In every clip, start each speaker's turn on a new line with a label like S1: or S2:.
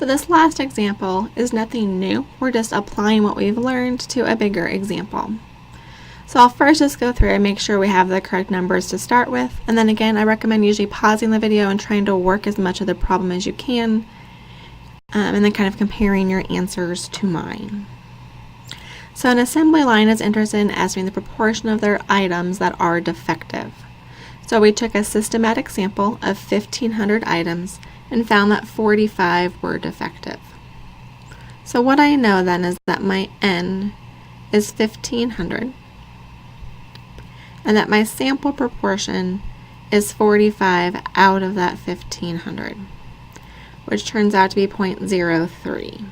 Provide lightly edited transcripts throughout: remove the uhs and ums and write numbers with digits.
S1: So this last example is nothing new. We're just applying what we've learned to a bigger example. So I'll first just go through and make sure we have the correct numbers to start with. And then again, I recommend usually pausing the video and trying to work as much of the problem as you can. And then kind of comparing your answers to mine. So an assembly line is interested in estimating the proportion of their items that are defective. So we took a systematic sample of 1,500 items and found that 45 were defective. So what I know then is that my N is 1,500 and that my sample proportion is 45 out of that 1,500, which turns out to be 0.03.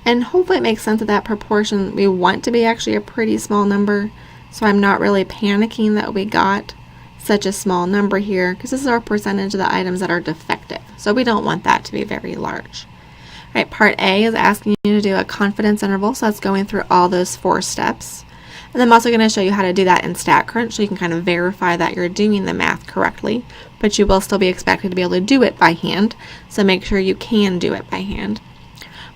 S1: And hopefully it makes sense that proportion we want to be actually a pretty small number, so I'm not really panicking that we got such a small number here, because this is our percentage of the items that are defective, so we don't want that to be very large. All right, part A is asking you to do a confidence interval, so that's going through all those 4 steps. And I'm also going to show you how to do that in StatCrunch, so you can kind of verify that you're doing the math correctly, but you will still be expected to be able to do it by hand, so make sure you can do it by hand.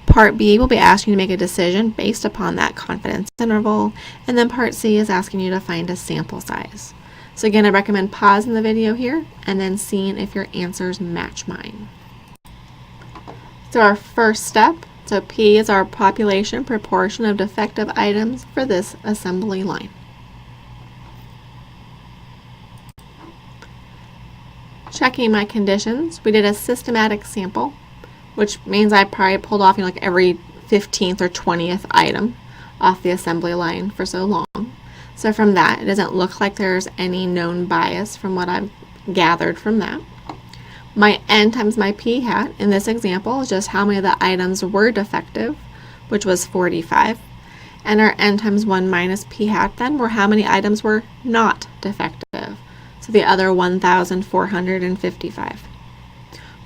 S1: Part B will be asking you to make a decision based upon that confidence interval, and then Part C is asking you to find a sample size. So again, I recommend pausing the video here and then seeing if your answers match mine. So our first step, so P is our population proportion of defective items for this assembly line. Checking my conditions, we did a systematic sample, which means I probably pulled off like every 15th or 20th item off the assembly line for so long. So from that, it doesn't look like there's any known bias from what I've gathered from that. My N times my P hat in this example is just how many of the items were defective, which was 45. And our N times 1 minus P hat then were how many items were not defective. So the other 1,455.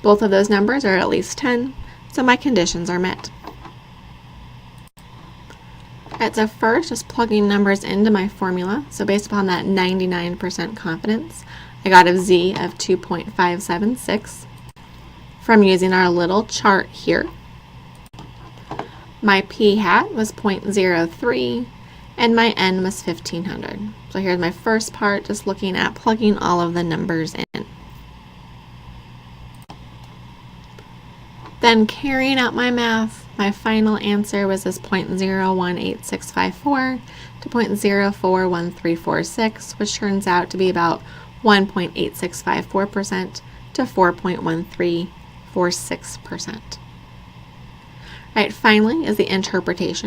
S1: Both of those numbers are at least 10, so my conditions are met. Alright, so first, just plugging numbers into my formula. So based upon that 99% confidence, I got a Z of 2.576 from using our little chart here. My P hat was 0.03, and my N was 1,500. So here's my first part, just looking at plugging all of the numbers in. Then carrying out my math, my final answer was this 0.018654 to 0.041346, which turns out to be about 1.8654% to 4.1346%. Right, finally is the interpretation.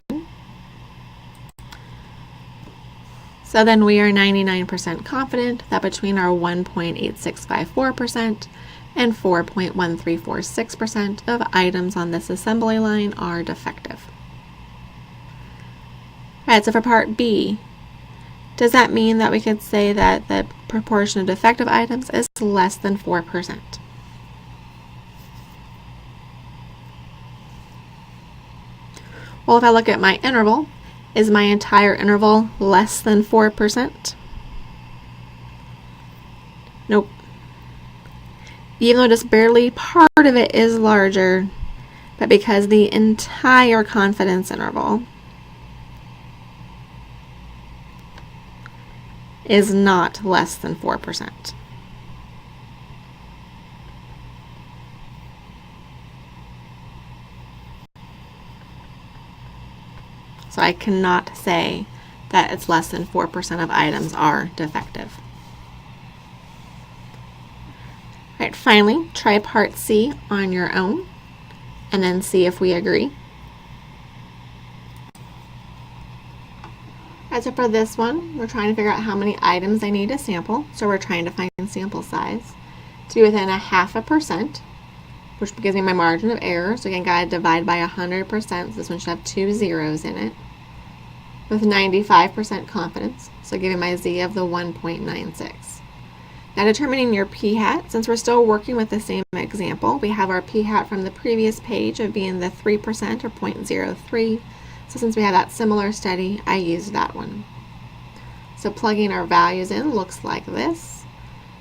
S1: So then we are 99% confident that between our 1.8654% and 4.1346% of items on this assembly line are defective. Alright, so for part B, does that mean that we could say that the proportion of defective items is less than 4%? Well, if I look at my interval, is my entire interval less than 4%? Nope. Even though just barely part of it is larger, but because the entire confidence interval is not less than 4%. So I cannot say that it's less than 4% of items are defective. All right, finally, try part C on your own and then see if we agree. As for this one, we're trying to figure out how many items I need to sample, so we're trying to find sample size to be within 0.5%, which gives me my margin of error. So again, gotta divide by 100%, so this one should have 2 zeros in it, with 95% confidence, so giving my Z of the 1.96. Now determining your P hat, since we're still working with the same example, we have our P hat from the previous page of being the 3% or 0.03. So since we have that similar study, I used that one. So plugging our values in looks like this.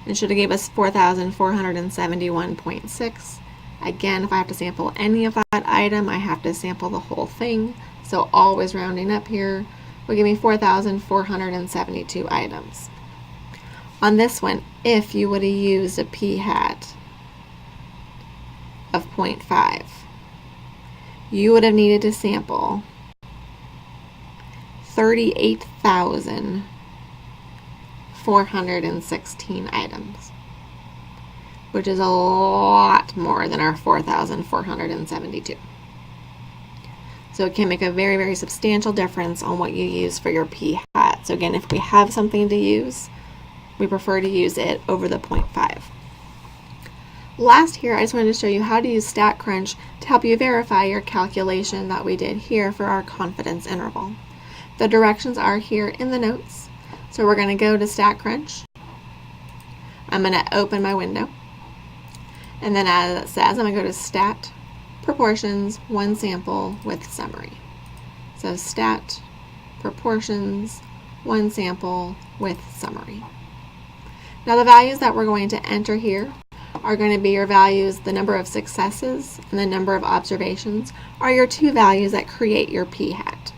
S1: It should have gave us 4,471.6. Again, if I have to sample any of that item, I have to sample the whole thing. So always rounding up here will give me 4,472 items. On this one, if you would have used a p-hat of 0.5, you would have needed to sample 38,416 items, which is a lot more than our 4,472. So it can make a very, very substantial difference on what you use for your p-hat. So again, if we have something to use, we prefer to use it over the 0.5. Last here, I just wanted to show you how to use StatCrunch to help you verify your calculation that we did here for our confidence interval. The directions are here in the notes. So we're going to go to StatCrunch. I'm going to open my window. And then as it says, I'm going to go to Stat, Proportions, One Sample with Summary. So Stat, Proportions, One Sample with Summary. Now the values that we're going to enter here are going to be your values, the number of successes and the number of observations are your two values that create your p-hat.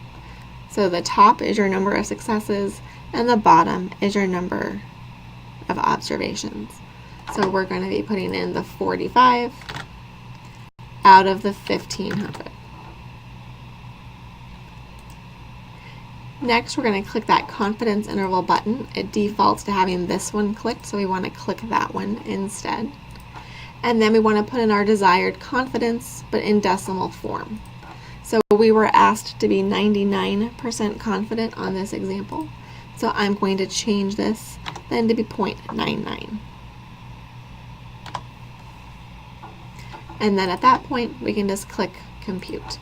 S1: So the top is your number of successes and the bottom is your number of observations. So we're going to be putting in the 45 out of the 1,500. Next, we're going to click that confidence interval button. It defaults to having this one clicked, so we want to click that one instead. And then we want to put in our desired confidence, but in decimal form. So we were asked to be 99% confident on this example. So I'm going to change this then to be 0.99. And then at that point, we can just click compute.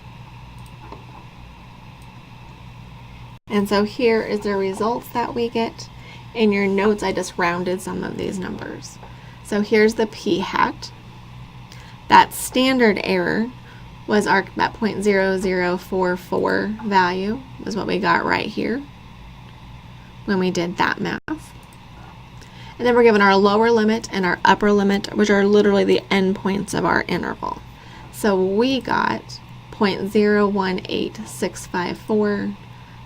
S1: And so here is the results that we get. In your notes, I just rounded some of these numbers. So here's the p-hat. That standard error was that 0.0044 value was what we got right here when we did that math. And then we're given our lower limit and our upper limit, which are literally the endpoints of our interval. So we got 0.018654,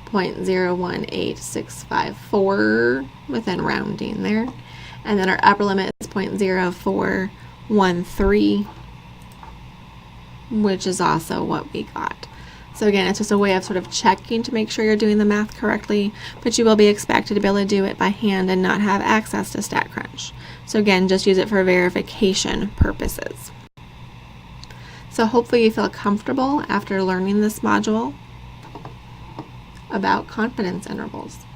S1: 0.018654 within rounding there. And then our upper limit is 0.0413, which is also what we got. So again, it's just a way of sort of checking to make sure you're doing the math correctly, but you will be expected to be able to do it by hand and not have access to StatCrunch. So again, just use it for verification purposes. So hopefully you feel comfortable after learning this module about confidence intervals.